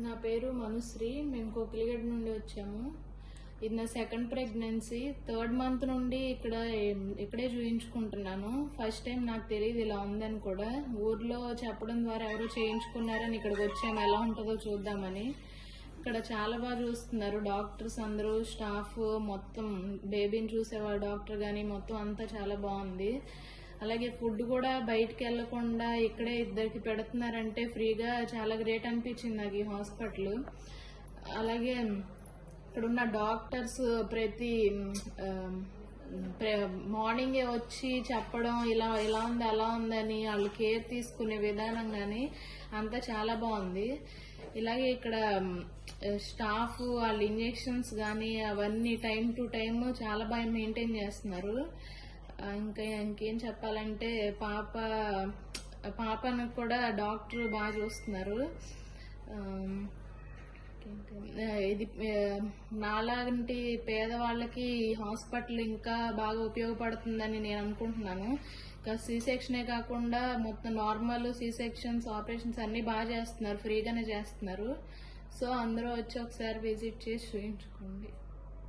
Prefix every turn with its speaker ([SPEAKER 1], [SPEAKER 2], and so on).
[SPEAKER 1] నా పేరు మనుశ్రీ. మేము కోకిలిగడ్ నుండి వచ్చాము. ఇది నా సెకండ్ ప్రెగ్నెన్సీ. 3rd మంత్ నుండి ఇక్కడే చూయించుకుంటున్నాను. ఫస్ట్ టైం నాకు తెలియదు ఇలా ఉందని కూడా. ఊర్లో చెప్పడం ద్వారా ఎవరు చేయించుకున్నారని ఇక్కడికి వచ్చాము, ఎలా ఉంటుందో చూద్దామని. ఇక్కడ చాలా బాగా చూస్తున్నారు డాక్టర్స్ అందరూ, స్టాఫ్ మొత్తం. బేబీని చూసేవాడు డాక్టర్ కానీ మొత్తం అంతా చాలా బాగుంది. అలాగే ఫుడ్ కూడా బయటికి వెళ్లకుండా ఇక్కడే ఇద్దరికి పెడుతున్నారంటే ఫ్రీగా, చాలా గ్రేట్ అనిపించింది నాకు ఈ హాస్పిటల్. అలాగే ఇక్కడున్న డాక్టర్స్ ప్రతి మార్నింగే వచ్చి చెప్పడం ఇలా ఇలా ఉంది అలా ఉందని, వాళ్ళు కేర్ తీసుకునే విధానం కానీ అంతా చాలా బాగుంది. ఇలాగే ఇక్కడ స్టాఫ్ వాళ్ళ ఇంజెక్షన్స్ కానీ అవన్నీ టైం టు టైం చాలా బాగా మెయింటైన్ చేస్తున్నారు. ఇంకేం చెప్పాలంటే పాపను కూడా డాక్టర్ బాగా చూస్తున్నారు. ఇది నాలాంటి పేదవాళ్ళకి హాస్పిటల్ ఇంకా బాగా ఉపయోగపడుతుందని నేను అనుకుంటున్నాను. సి సెక్షనే కాకుండా మొత్తం నార్మల్ సి సెక్షన్స్, ఆపరేషన్స్ అన్ని బాగా చేస్తున్నారు, ఫ్రీగానే చేస్తున్నారు. సో అందరూ వచ్చి ఒకసారి విజిట్ చేసి చూయించుకోండి.